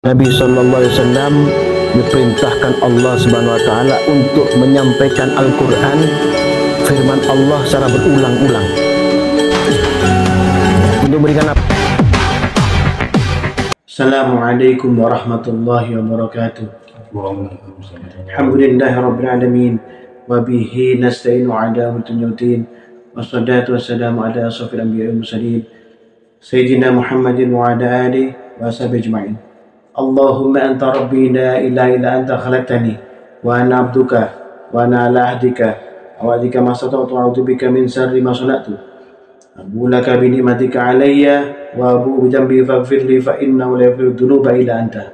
Nabi SAW diperintahkan Allah Subhanahu Wa Taala untuk menyampaikan Al-Quran, firman Allah secara berulang-ulang. Untuk berikan apa? Assalamualaikum warahmatullahi wabarakatuh. Alhamdulillahirabbil alamin wa bihi nasta'inu ala umuri wassalatu wassalamu ala asrofil anbiya'i wal mursalin sayyidina Muhammadin wa ala alihi wa sahbihi ajma'in. Allahumma anta rabbi la ilaha illa anta khalaqtani wa ana abduka wa ana ala ahdika wa wa'dika ma stata'tu wa a'udzu bika min sharri ma sana'tu. Abu laka bi ni'matika alayya wa abu bi dhanbi faghfir li fa innahu la yaghfiru dhunuba illa anta.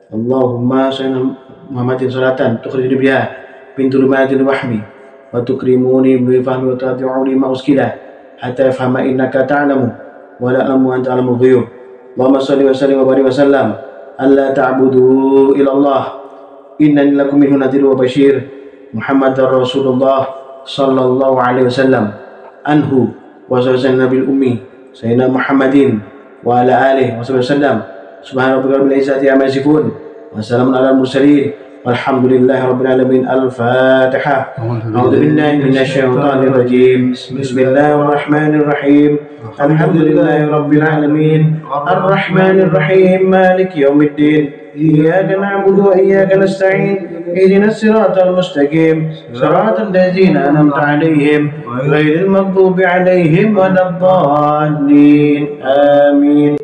Allahumma salli Muhammadin salatan tukhrijuni biha min dhulumatil wahmi wa tukrimuni bi fahmi wa tadi'uni ma uskila hatta yafhama innaka ta'lamu wa la a'lamu anta a'lamul ghuyub. Allahumma salli wa sallim wa barik wa sallam alla ta'budu ila Allah innani lakum minhu nadhirun wa bashir. Muhammadar Rasulullah sallallahu alaihi wasallam anhu wa sallallahu nabil ummi sayyidina Muhammadin wa ala alihi wa sallam. Subhana rabbika rabbil izzati amma yasifun wa salamun alal mursalin walhamdulillahi rabbil alamin. Al-Fatihah. A'udzu billahi minasy syaithanir rajim. Bismillahirrahmanirrahim. Alhamdulillahi rabbil alamin. Arrahmanir rahim. Maliki yaumiddin. Iyyaka na'budu wa iyyaka nasta'in. Ihdinas siratal mustaqim. Siratal ladzina an'amta 'alaihim ghairil maghdubi 'alaihim waladdallin. Amin.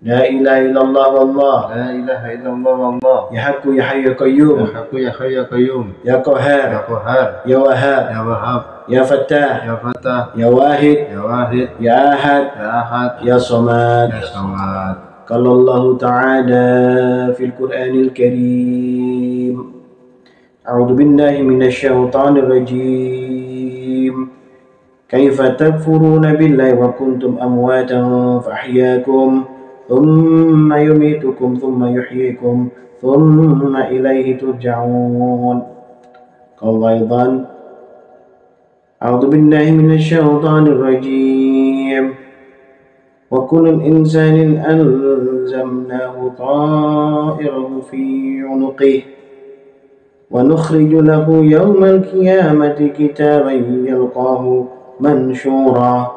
La ilaha illallah wallah. La ilaha illallah wallah. Ya Haqqu ya Hayyu ya Qayyum. Ya Haqqu ya Hayyu ya Qayyum. Ya Qahhar. Ya Qahhar. Ya Wahhab. Ya Wahhab. Ya Fattah. Ya Fattah. Ya Wahid. Ya Wahid. Ya Ahad. Ya Ahad. Ya Samad. Ya Samad. Qala Allah Ta'ala fil Qur'anil Karim. A'udzu billahi minasy syaithanir rajim. Kaifa takfuruna billahi wa kuntum amwatan fa ahyaakum thumma yumitukum thumma yuhyikum thumma ilaihi turja'un. Qala aidan a'udzu billahi minasy syaithanir rajim. Wa kullu insanin alzamnahu ta'irahu fi 'unuqihi wa nukhriju lahu yawmal qiyamati kitaban yalqahu manshura.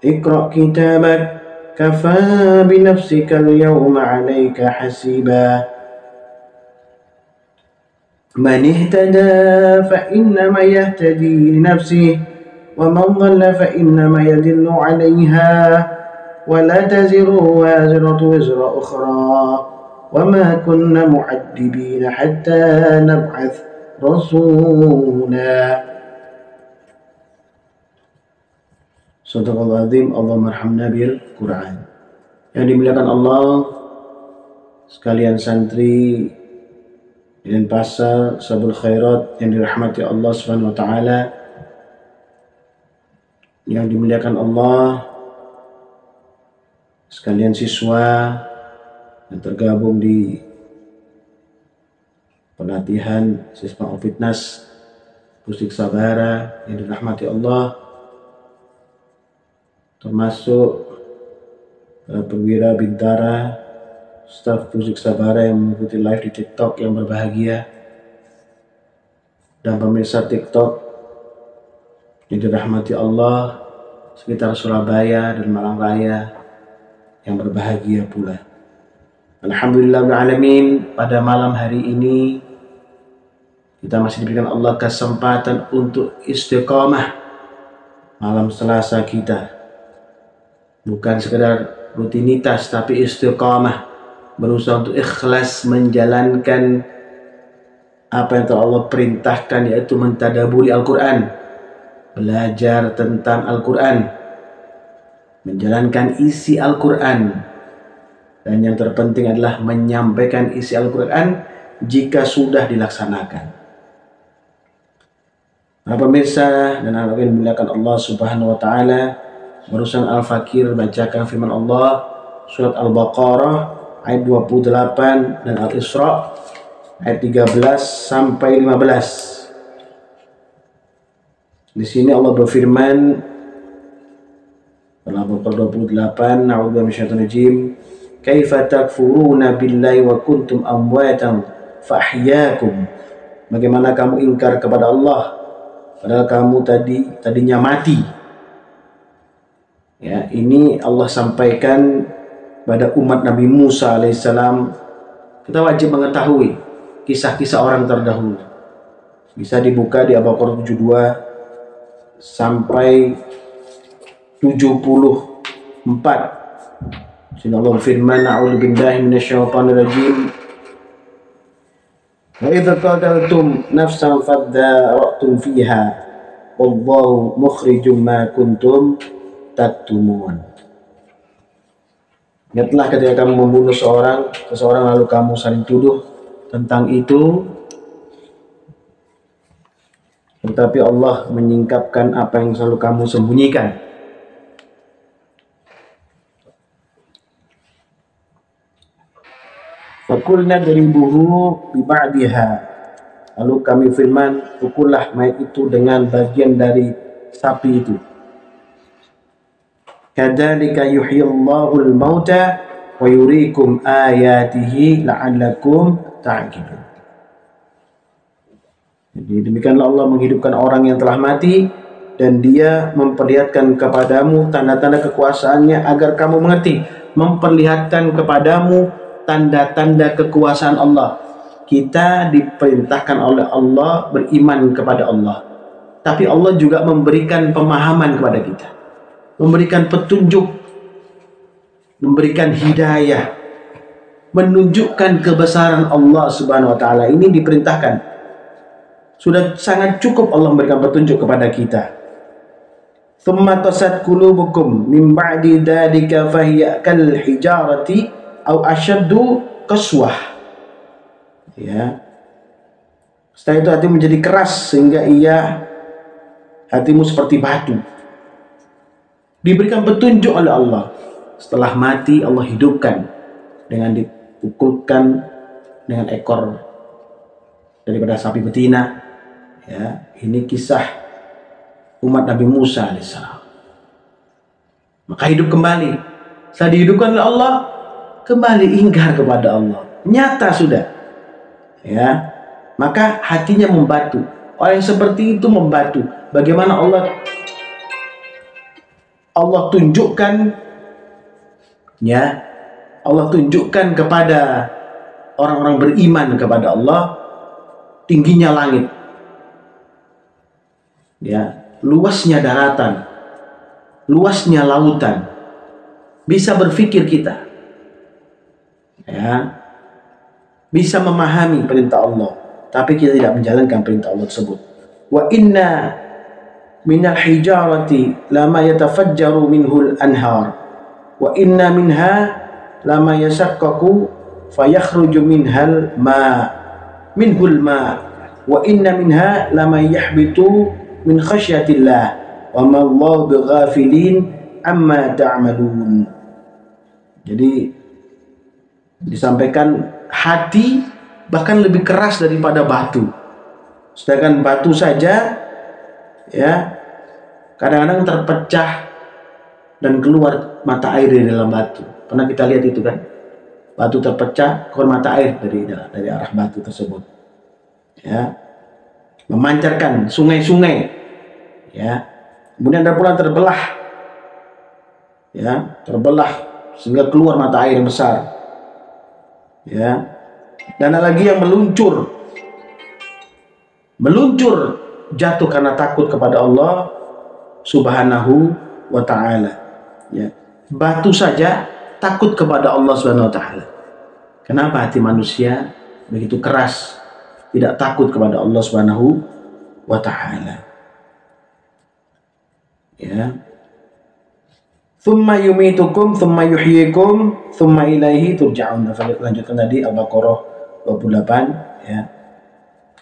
Iqra' kitabak kafaa binafsika al-yawma 'alayka hasiba. Man ihtada fa innama yahtadi li nafsihi wa man dhalla fa innama yadillu 'alayha wa la taziru waziratu wizra ukhra wa ma kunna mu'addibina hatta nab'ath rasula. Sadaqallahul azim. Allahumma arhamna bil Qur'an. Yang dimuliakan Allah sekalian santri dan pasar Sabul Khairat yang dirahmati Allah Subhanahu wa taala, yang dimuliakan Allah sekalian siswa yang tergabung di pelatihan siswa Fitnas Pusdik Sabara yang dirahmati Allah, termasuk perwira bintara staf Pusdik Sabara yang mengikuti live di TikTok yang berbahagia, dan pemirsa TikTok yang dirahmati Allah sekitar Surabaya dan Malang Raya yang berbahagia pula. Alhamdulillahirrahmanirrahim. Pada malam hari ini kita masih diberikan Allah kesempatan untuk istiqamah malam Selasa kita. Bukan sekedar rutinitas, tapi istiqamah, berusaha untuk ikhlas menjalankan apa yang telah Allah perintahkan, yaitu mentadaburi Al-Quran, belajar tentang Al-Quran, menjalankan isi Al-Quran, dan yang terpenting adalah menyampaikan isi Al-Quran jika sudah dilaksanakan. Para pemirsa dan anak yang dimuliakan Allah Subhanahu wa taala, barusan Al-Fakir bacakan firman Allah surat Al-Baqarah ayat 28 dan Al-Isra ayat 13 sampai 15. Di sini Allah berfirman dalam Al-Baqarah 28, A'udzu billahi minasyaitonir rajim. kaifa takfuruna billahi wa kuntum amwatan fa ahyaakum. Bagaimana kamu ingkar kepada Allah padahal kamu tadinya mati. Ya, ini Allah sampaikan pada umat Nabi Musa alaihissalam. Kita wajib mengetahui kisah-kisah orang terdahulu. Bisa dibuka di Al-Baqarah 72 sampai 74. Sini Allah firman, a'udzu billahi minasyaitonir rajim. Wa idza qataltum nafsan faddara'tum fiha wallahu mukhrijum ma kuntum taktumun. Ingatlah ketika kamu membunuh seseorang lalu kamu saling tuduh tentang itu, tetapi Allah menyingkapkan apa yang selalu kamu sembunyikan. Fakulna daribuhu biba'diha. Lalu kami firman, pukullah mayat itu dengan bagian dari sapi itu. Kadzalika yuhyillahu al-mauta wa yuriikum ayatihi la'allakum ta'qilun. Jadi demikianlah Allah menghidupkan orang yang telah mati dan Dia memperlihatkan kepadamu tanda-tanda kekuasaannya agar kamu mengerti. Memperlihatkan kepadamu tanda-tanda kekuasaan Allah. Kita diperintahkan oleh Allah beriman kepada Allah, tapi Allah juga memberikan pemahaman kepada kita, memberikan petunjuk, memberikan hidayah, menunjukkan kebesaran Allah Subhanahu wa taala. Ini diperintahkan. Sudah sangat cukup Allah memberikan petunjuk kepada kita. Tsumma qasat qulubukum min ba'di dzalika fahiya kal hijarati aw ashaddu qaswah. Ya. Setelah itu hati menjadi keras sehingga hatimu seperti batu. Diberikan petunjuk oleh Allah. Setelah mati Allah hidupkan dengan dipukulkan dengan ekor daripada sapi betina. Ya, ini kisah umat Nabi Musa alaihissalam. Maka hidup kembali. Setelah dihidupkan oleh Allah, kembali ingkar kepada Allah. Nyata sudah. Ya, maka hatinya membatu. Orang yang seperti itu membatu. Bagaimana Allah tunjukkan, ya, Allah tunjukkan kepada orang-orang beriman kepada Allah tingginya langit, ya, luasnya daratan, luasnya lautan. Bisa berpikir kita, ya, bisa memahami perintah Allah, tapi kita tidak menjalankan perintah Allah tersebut. Wa inna minal hijarati lama yatafajjaru minhul anhar wa inna minha lama yashaqqaqu fayakhruju minhul ma wa inna minha lama yahbitu min khasyatillah wa ma Allahu bighafilin amma ta'malun. Jadi disampaikan hati bahkan lebih keras daripada batu. Sedangkan batu saja, ya, kadang-kadang terpecah dan keluar mata air dari dalam batu. Pernah kita lihat itu kan? Batu terpecah, keluar mata air dari arah batu tersebut. Ya, memancarkan sungai-sungai. Ya, kemudian ada pula terbelah. Ya, terbelah sehingga keluar mata air yang besar. Ya, dan ada lagi yang meluncur jatuh karena takut kepada Allah Subhanahu wa ta'ala. Ya, batu saja takut kepada Allah Subhanahu wa ta'ala. Kenapa hati manusia begitu keras, tidak takut kepada Allah Subhanahu wa ta'ala? Ya, thumma yumitukum thumma yuhyikum thumma ilaihi turja'un. Lanjutkan tadi Al-Baqarah 28, ya.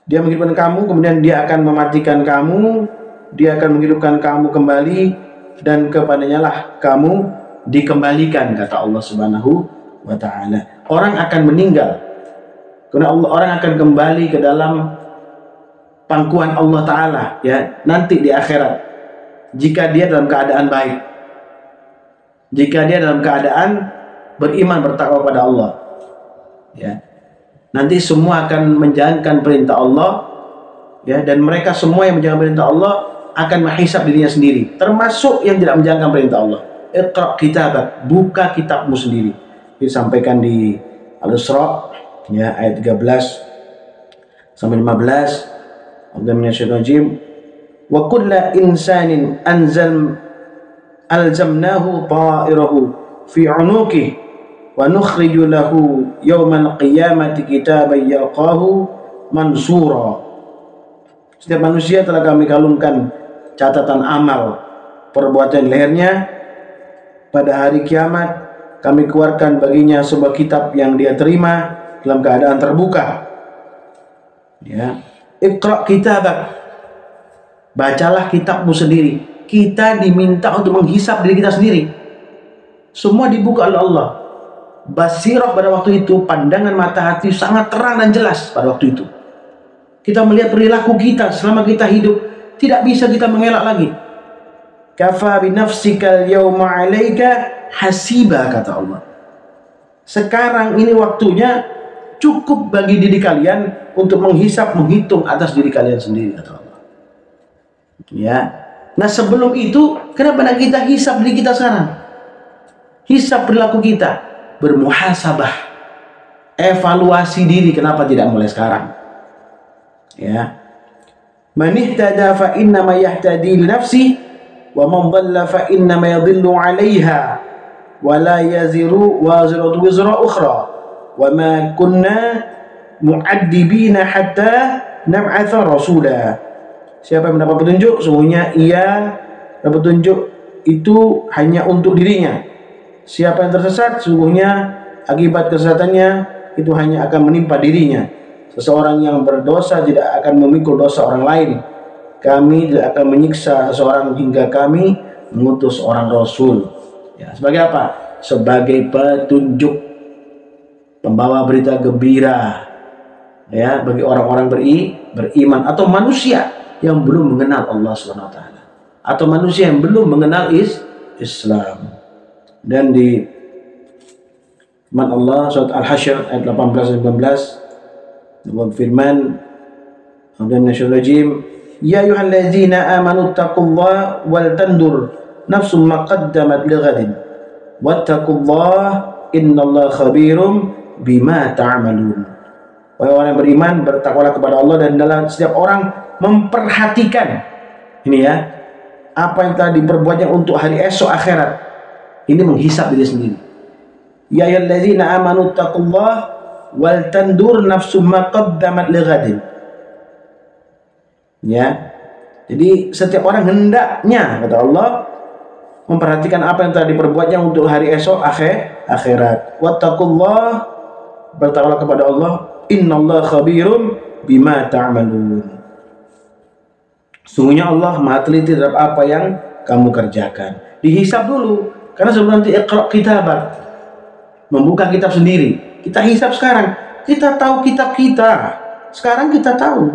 Dia menghidupkan kamu, kemudian dia akan mematikan kamu, dia akan menghidupkan kamu kembali, dan kepadanya lah kamu dikembalikan, kata Allah Subhanahu wa ta'ala. Orang akan meninggal, karena orang akan kembali ke dalam pangkuan Allah Ta'ala, ya, nanti di akhirat, jika dia dalam keadaan baik. Jika dia dalam keadaan beriman, bertakwa kepada Allah. Ya. Nanti semua akan menjalankan perintah Allah, ya, dan mereka semua yang menjalankan perintah Allah akan menghisab dirinya sendiri, termasuk yang tidak menjalankan perintah Allah. Iqra kitabak, buka kitabmu sendiri. Disampaikan di Al-Isra, ya, ayat 13 sampai 15. Alhamdulillah. Wa kulla insanin alzamnahu ta'irahu fi 'unuqihi wa nukhriju lahu yawmal qiyamati kitaban yalqahu mansura. Setiap manusia telah kami kalungkan catatan amal perbuatan lehernya. Pada hari kiamat kami keluarkan baginya sebuah kitab yang dia terima dalam keadaan terbuka. Ya, Iqra kitabak, bacalah kitabmu sendiri. Kita diminta untuk menghisab diri kita sendiri. Semua dibuka oleh Allah. Basirah pada waktu itu, pandangan mata hati sangat terang dan jelas pada waktu itu. Kita melihat perilaku kita selama kita hidup, tidak bisa kita mengelak lagi. Kafa bi nafsikal yawma 'alaika hasiba, kata Allah. Sekarang ini waktunya cukup bagi diri kalian untuk menghisap, menghitung atas diri kalian sendiri, kata Allah. Ya. Nah, sebelum itu kenapa kita hisap diri kita sekarang? Hisap perilaku kita, bermuhasabah, evaluasi diri, kenapa tidak mulai sekarang? Ya. Man ihtada fa innama yahtadi li nafsi wa man dhalla fa innama yadhillu 'alayha wa la yaziru waziratu wizra ukhra wa ma kunna mu'addibina hatta nab'atha rasula. Siapa yang mendapat petunjuk, sungguhnya ia dapat petunjuk itu hanya untuk dirinya. Siapa yang tersesat, sungguhnya akibat kesesatannya itu hanya akan menimpa dirinya. Seseorang yang berdosa tidak akan memikul dosa orang lain. Kami tidak akan menyiksa seseorang hingga kami mengutus orang Rasul. Ya, sebagai apa? Sebagai petunjuk, pembawa berita gembira, ya, bagi orang-orang beriman atau manusia yang belum mengenal Allah SWT, atau manusia yang belum mengenal Islam. Dan di firman Allah surat Al-Hasyr ayat 18 dan 19, Allah firman, ya ayyuhallazina amanu taqullaha wal tandur nafsum ma qaddamat lighadin wattaqullaha innallaha khabirum bima ta'malun. Wahai orang yang beriman, bertakwalah kepada Allah dan dalam setiap orang memperhatikan ini, ya, apa yang telah diperbuatnya untuk hari esok akhirat. Ini menghisap diri sendiri. Ya ayyuhallazina amanu taqullaha wal tandur nafsum ma qaddamat lighadin. Ya. Jadi setiap orang hendaknya, kata Allah, memperhatikan apa yang telah diperbuatnya untuk hari esok akhirat. Wattaqullah, bertakwalah kepada Allah, innallaha khabirum bima ta'malun. Sungguhnya Allah Maha teliti terhadap apa yang kamu kerjakan. Dihisab dulu. Karena sebelum nanti Iqra kitabak, membuka kitab sendiri, kita hisab sekarang. Kita tahu kitab kita. Sekarang kita tahu.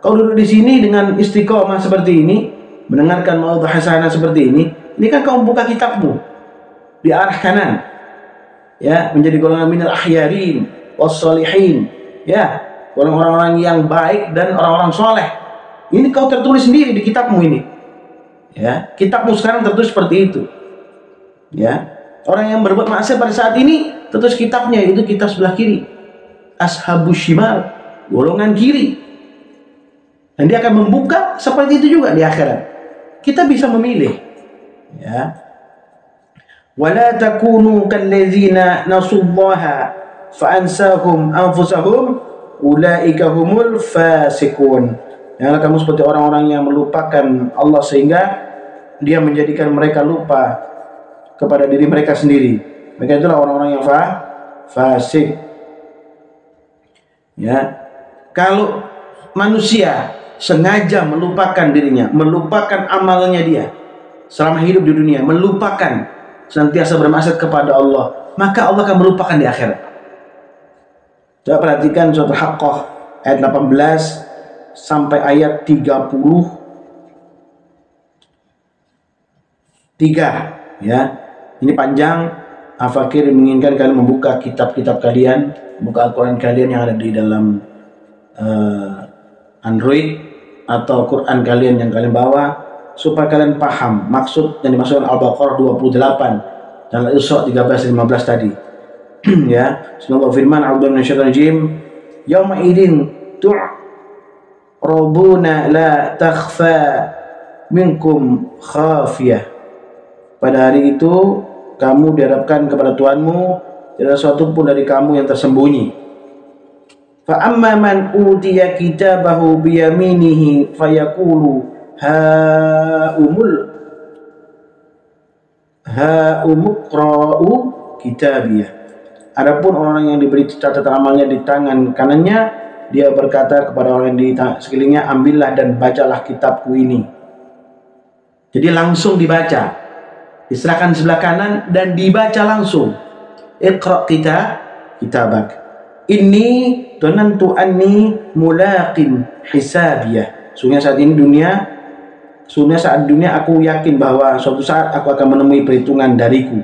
Kau duduk di sini dengan istiqomah seperti ini, mendengarkan maudhu hasanah seperti ini kan kau membuka kitabmu di arah kanan. Ya, menjadi golongan minal ahyarin wassalihin. Ya, orang-orang yang baik dan orang-orang soleh. Ini kau tertulis sendiri di kitabmu ini. Ya, kitabmu sekarang tertulis seperti itu. Ya, orang yang berbuat maksiat pada saat ini tertulis kitabnya, itu kitab sebelah kiri, ashabus shimal, golongan kiri. Dan dia akan membuka seperti itu juga di akhirat. Kita bisa memilih. Ya. Wala takunu kallazina nasullaha fa'ansahum anfusahum ulaika humul fasikun. Janganlah kamu seperti orang-orang yang melupakan Allah sehingga dia menjadikan mereka lupa kepada diri mereka sendiri. Mereka itulah orang-orang yang fasik. Ya. Kalau manusia sengaja melupakan dirinya, melupakan amalnya dia selama hidup di dunia, melupakan, senantiasa bermaksud kepada Allah, maka Allah akan melupakan di akhirat. Coba perhatikan surat Al-Haqqah ayat 18 sampai ayat 33, ya. Ini panjang, Afakir menginginkan kalian membuka kitab-kitab kalian, buka Al-Quran kalian yang ada di dalam Android atau Quran kalian yang kalian bawa, supaya kalian paham maksud yang dimaksudkan Al-Baqarah 28 dan Al-Isra 13 dan 15 tadi. Ya, semoga firman A'udzu minasyaitonir rajim, yauma idin tu'rabuna la takhfa minkum khafiyah. Pada hari itu kamu dihadapkan kepada Tuhanmu, tidak ada sesuatu pun dari kamu yang tersembunyi. Fa amma man utiya kitabahu biyaminihi fayaqulu ha'umqra'u kitabiyah. Adapun orang yang diberi catatan amalnya di tangan kanannya, dia berkata kepada orang di sekelilingnya, ambillah dan bacalah kitabku ini. Jadi langsung dibaca, diserahkan sebelah kanan dan dibaca langsung. Iqra kitabak. Inni donantu anni mulaqin hisabiyah. Sungguh saat dunia aku yakin bahwa suatu saat aku akan menemui perhitungan dariku.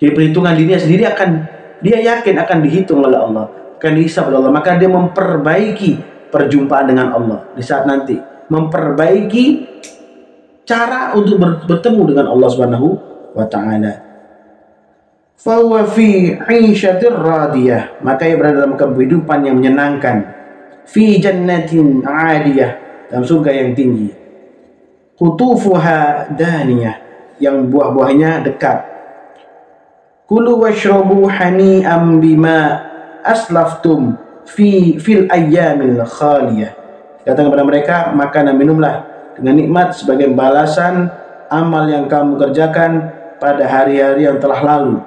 Jadi perhitungan dirinya sendiri dia yakin akan dihitung oleh Allah, akan dihisab oleh Allah. Maka dia memperbaiki perjumpaan dengan Allah di saat nanti, memperbaiki cara untuk bertemu dengan Allah Subhanahu wa taala. Fa huwa fi 'ishatir radiyah, maka ia berada dalam kehidupan yang menyenangkan. Fi jannatin 'aliyah, dalam surga yang tinggi. Qutufuha daniyah, yang buah-buahnya dekat. Kulu washrabu hani'an bima aslaftum fil ayyamil khaliyah. Kata kepada mereka, makan dan minumlah dengan nikmat sebagai balasan amal yang kamu kerjakan pada hari-hari yang telah lalu.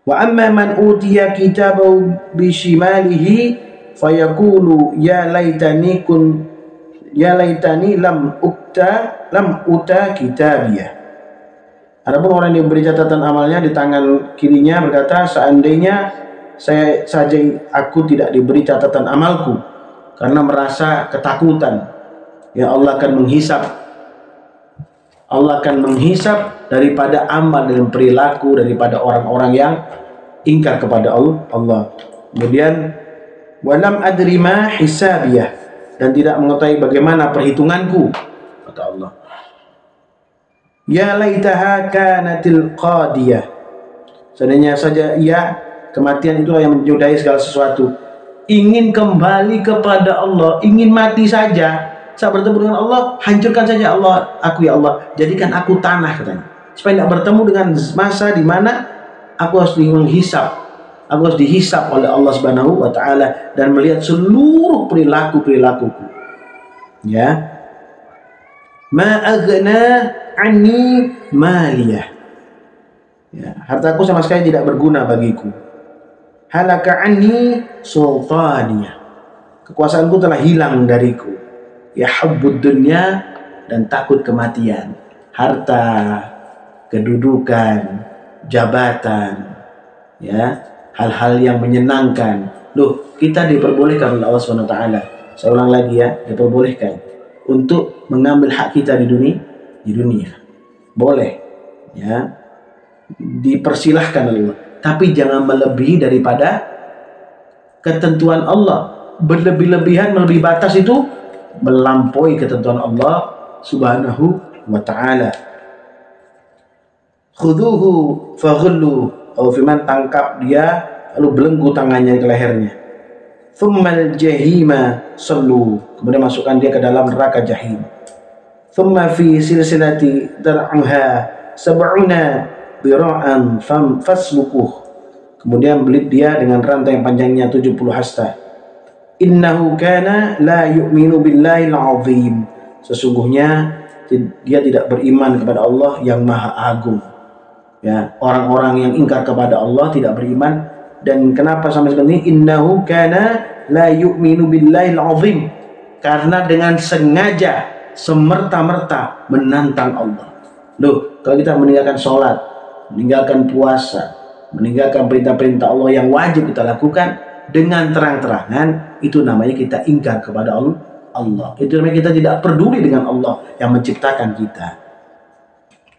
Wa amma man utiya kitabahu bishimalihi fayaqulu ya laitani lam uta kitabiyah. Adapun orang yang diberi catatan amalnya di tangan kirinya berkata, seandainya aku tidak diberi catatan amalku, karena merasa ketakutan. Ya, Allah akan menghisap daripada amal dan perilaku daripada orang-orang yang ingkar kepada Allah. Kemudian walam adri ma hisabiyah, dan tidak mengetahui bagaimana perhitunganku, kata Allah. Ya laitaha kanatil qadiyah, seandainya saja kematian itulah yang menyudahi segala sesuatu. Ingin kembali kepada Allah, ingin mati saja, saat bertemu dengan Allah, hancurkan saja aku ya Allah, jadikan aku tanah, katanya, supaya tidak bertemu dengan masa di mana aku harus dihisap oleh Allah Subhanahu wa taala dan melihat seluruh perilakuku. Ya. Ma aghna anni maliyah. Ya, hartaku sama sekali tidak berguna bagiku. Halaka anni sultaniyah. Kekuasaanku telah hilang dariku. Ya hubbud dunya, dan takut kematian. Harta, kedudukan, jabatan, ya, hal-hal yang menyenangkan. Loh, kita diperbolehkan oleh Allah SWT. Saya ulang lagi ya, diperbolehkan untuk mengambil hak kita di dunia. Boleh, ya, dipersilahkan oleh Allah. Tapi jangan melebihi daripada ketentuan Allah. Berlebih-lebihan, melebihi batas itu melampaui ketentuan Allah Subhanahu wa ta'ala. Khuduhu faghullu, firman tangkap dia lalu belenggu tangannya ke lehernya. Thummal jahima sallu, kemudian masukkan dia ke dalam neraka jahim. Thumma fi silsilati dar'uha sab'una bira'an faslukuh, kemudian belit dia dengan rantai yang panjangnya 70 hasta. Innahu kana la yu'minu billahi al-azim, sesungguhnya dia tidak beriman kepada Allah yang maha agung. Ya, orang-orang yang ingkar kepada Allah tidak beriman. Dan kenapa sampai seperti ini? Innahu kana la yu'minu billahi al-azim, karena dengan sengaja semerta-merta menantang Allah. Loh, kalau kita meninggalkan sholat, meninggalkan puasa, meninggalkan perintah-perintah Allah yang wajib kita lakukan dengan terang-terangan, itu namanya kita ingkar kepada Allah. Itu namanya kita tidak peduli dengan Allah yang menciptakan kita.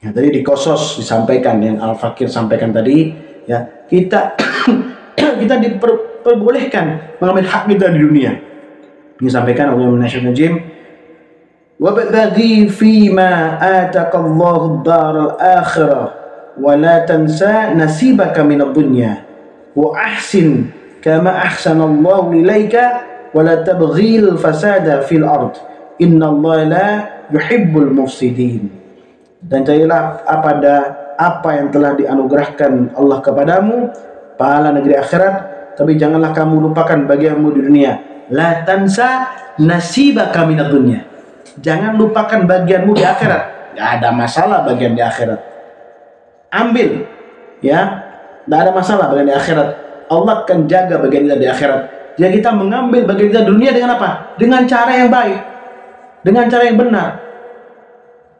Ya, tadi di Qasas disampaikan yang Al-Fakir sampaikan tadi, ya kita kita diperbolehkan mengambil hak kita di dunia. Disampaikan oleh National Gym, wabtaghi fima ataqallahu ad-daral akhirah wa la tansa nasibaka minad dunya wa ahsin kama ahsanallahu ilaika wa la tabghil fasada fil ard innallaha la yuhibbul mufsidin. Dan carilah apa yang telah dianugerahkan Allah kepadamu, pahala negeri akhirat, tapi janganlah kamu lupakan bagianmu di dunia. La tansa nasibaka minad dunya. Jangan lupakan bagianmu di akhirat. Gak ada masalah bagian di akhirat. Ambil, ya, gak ada masalah bagian di akhirat. Allah akan jaga bagian kita di akhirat. Jadi kita mengambil bagian kita di dunia dengan apa? Dengan cara yang baik, dengan cara yang benar.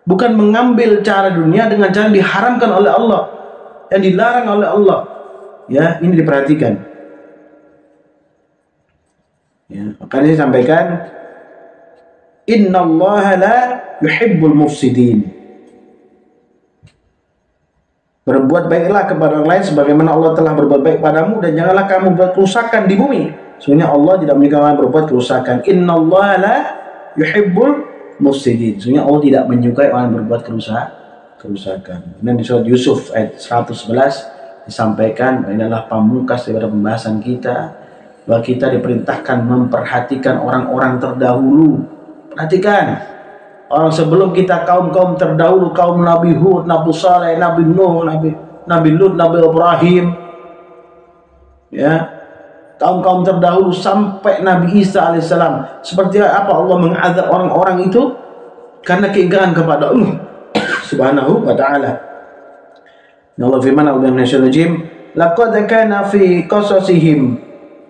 Bukan mengambil cara dunia dengan cara yang diharamkan oleh Allah, yang dilarang oleh Allah. Ya, ini diperhatikan. Ya, makanya saya sampaikan, innallaha la yuhibbul mufsidin. Berbuat baiklah kepada orang lain sebagaimana Allah telah berbuat baik padamu, dan janganlah kamu buat kerusakan di bumi. Sebenarnya Allah tidak menyukai orang berbuat kerusakan. Innallaha la yuhibbul mufsidin. Sebenarnya Allah tidak menyukai orang berbuat kerusakan. Dan di surat Yusuf ayat 111 disampaikan, ini adalah pamungkas daripada pembahasan kita, bahwa kita diperintahkan memperhatikan orang-orang terdahulu. Perhatikan orang sebelum kita, kaum-kaum terdahulu, kaum Nabi Hud, Nabi Saleh, Nabi Nuh, Nabi Lut, Nabi Ibrahim, ya, kaum-kaum terdahulu sampai Nabi Isa alaihissalam. Seperti apa Allah mengazab orang-orang itu karena keingkaran kepada Allah subhanahu wa ta'ala. Allah firman Allah National Gym, laqad kana fi qasasihim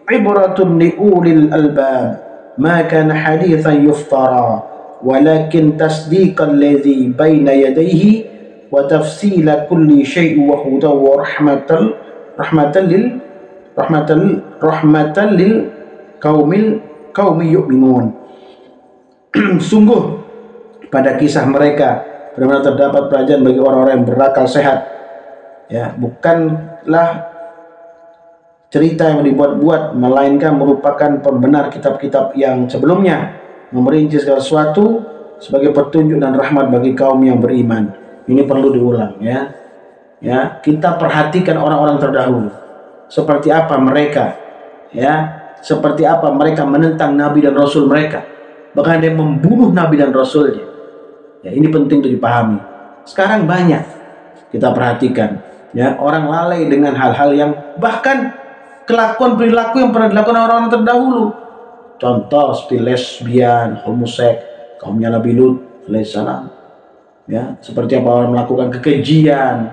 ibratun li ulil albab ma kana hadithan yuftara walakin tasdiqan ladzi baina yadayhi wa tafsila kulli syai'in wa hudan wa rahmatan lil qaumi yu'minun. Sungguh pada kisah mereka benar-benar terdapat pelajaran bagi orang-orang yang berakal sehat. Ya, bukanlah cerita yang dibuat-buat, melainkan merupakan pembenar kitab-kitab yang sebelumnya, memerinci segala sesuatu sebagai petunjuk dan rahmat bagi kaum yang beriman. Ini perlu diulang, ya. Ya, kita perhatikan orang-orang terdahulu. Seperti apa mereka, ya, seperti apa mereka menentang Nabi dan Rasul mereka, bahkan ada yang membunuh Nabi dan Rasulnya. Ya, ini penting untuk dipahami. Sekarang banyak kita perhatikan, ya, orang lalai dengan hal-hal yang bahkan kelakuan perilaku yang pernah dilakukan orang-orang terdahulu. Contoh seperti lesbian, homoseks, kaumnya Nabi Lut alaihissalam. Ya, seperti apa orang melakukan kekejian,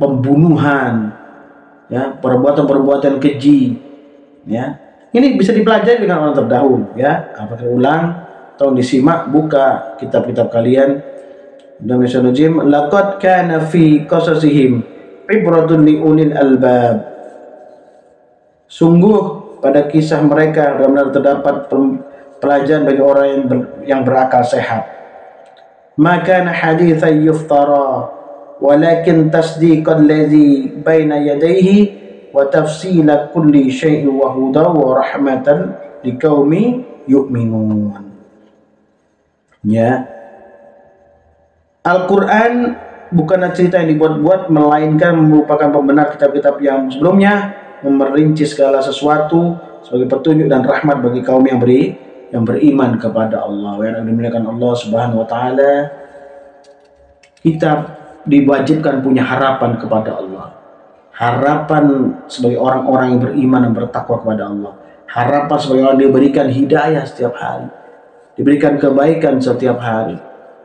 pembunuhan, ya, perbuatan-perbuatan keji, ya. Ini bisa dipelajari dengan orang terdahulu, ya. Apakah ulang atau disimak, buka kitab-kitab kalian. Dan National Gym, laqad kana fi qasasihim ibratun li ulil albab. Sungguh pada kisah mereka benar-benar terdapat pelajaran bagi orang yang berakal sehat. Maka haditsan yuftara walakin tasdiqal ladzi baina yadayhi wa tafsila kulli syai'in wa hudan wa rahmatan liqaumi yu'minun. Ya, Al-Quran bukanlah cerita yang dibuat-buat, melainkan merupakan pembenar kitab-kitab yang sebelumnya, memerinci segala sesuatu sebagai petunjuk dan rahmat bagi kaum yang beriman kepada Allah. Yang dimuliakan Allah Subhanahu wa taala, kita diwajibkan punya harapan kepada Allah. Harapan sebagai orang-orang yang beriman dan bertakwa kepada Allah. Harapan sebagai orang yang diberikan hidayah setiap hari, diberikan kebaikan setiap hari,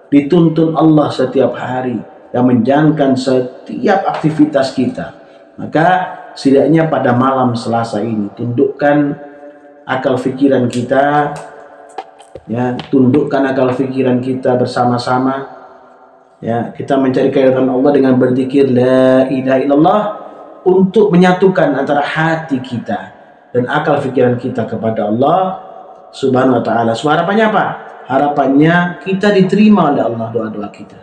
dituntun Allah setiap hari, dan menjalankan setiap aktivitas kita. Maka setidaknya pada malam Selasa ini tundukkan akal pikiran kita, ya, tundukkan akal pikiran kita bersama-sama, ya, kita mencari keridhaan Allah dengan berzikir la ilaha illallah, untuk menyatukan antara hati kita dan akal pikiran kita kepada Allah Subhanahu wa taala. So, harapannya apa? Harapannya kita diterima oleh Allah doa-doa kita.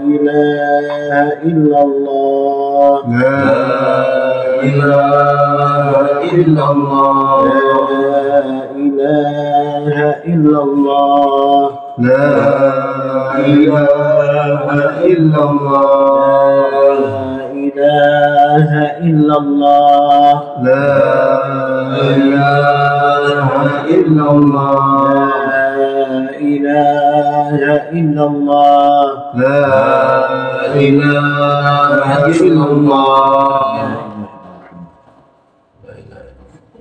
إله إلا الله لا إله إلا الله لا إله إلا الله لا إله إلا الله إله إلا الله لا إله إلا الله إله إلا الله لا إله إلا الله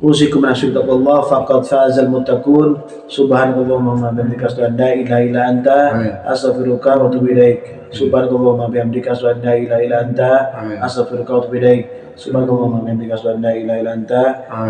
Usikum nafsi taqwallah faqad fazal muttaqun subhanakallahumma wa bihamdika asyhadu an la ilaha illa anta astaghfiruka wa atubu ilaik subhanakallahumma wa bihamdika asyhadu an la ilaha illa anta astaghfiruka wa atubu ilaik subhanakallahumma wa bihamdika asyhadu an la ilaha illa anta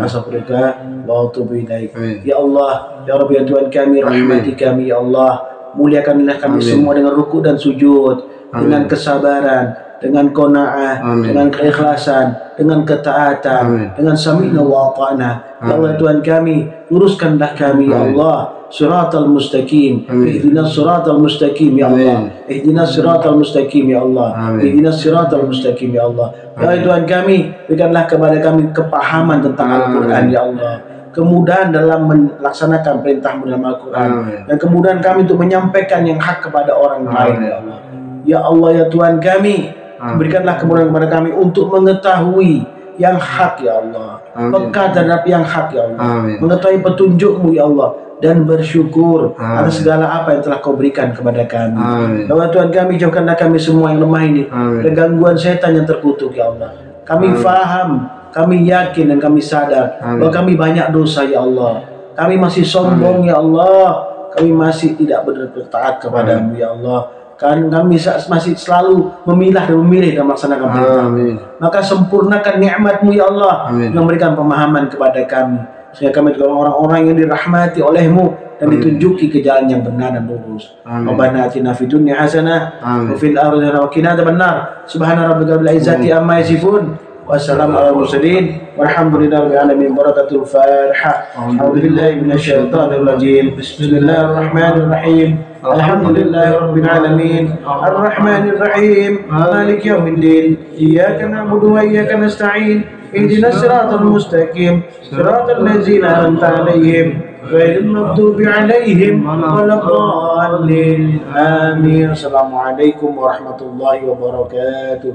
astaghfiruka wa atubu ilaik. Ya Allah, ya Rabbi, ya Tuhan kami, rahmati kami ya Allah, muliakanlah kami semua dengan ruku dan sujud, dengan kesabaran, dengan qanaah, dengan keikhlasan, dengan ketaatan, dengan sami'na wa ata'na. Ya Allah Tuhan kami, luruskanlah kami ya Allah siratal mustaqim. Ihdinas siratal mustaqim ya Allah. Ihdinas siratal mustaqim ya Allah. Ihdinas siratal mustaqim ya Allah. Ya Tuhan kami, berikanlah kepada kami kepahaman tentang Al-Quran ya Allah, kemudahan dalam melaksanakan perintah-Mu dalam Al-Quran, dan kemudahan kami untuk menyampaikan yang hak kepada orang lain ya Allah. Ya Allah ya Tuhan kami, berikanlah kemudahan kepada kami untuk mengetahui yang hak ya Allah, peka terhadap yang hak ya Allah, mengetahui petunjuk-Mu ya Allah, dan bersyukur atas segala apa yang telah Kau berikan kepada kami. Ya Allah Tuhan kami, jauhkanlah kami semua yang lemah ini dari gangguan setan yang terkutuk ya Allah. Kami faham, kami yakin dan kami sadar bahwa kami banyak dosa ya Allah. Kami masih sombong ya Allah, kami masih tidak benar-benar taat kepadamu ya Allah. Kan kami masih selalu memilah dan memilih dan melaksanakan perintah. Maka sempurnakan nikmat-Mu ya Allah, yang memberikan pemahaman kepada kami, sehingga kami adalah orang-orang yang dirahmati oleh-Mu dan ditunjuki ke jalan yang benar dan lurus. Rabbana atina fid dunya hasanah wa fil akhirati hasanah wa qina adzabannar. Subhana rabbika rabbil izzati amma yasifun wa salamun alal mursalin walhamdulillahi rabbil alamin. Barakatul Fatihah. A'udzubillahi minasyaitonir rajim. Bismillahirrahmanirrahim. Alhamdulillahi rabbil alamin. Arrahmanir rahim. Maliki yaumiddin. Iyyaka na'budu wa iyyaka nasta'in. Ihdinas siratal mustaqim. Siratal ladzina an'amta 'alaihim ghairil maghdubi 'alaihim waladdallin. Amin. Assalamualaikum warahmatullahi wabarakatuh.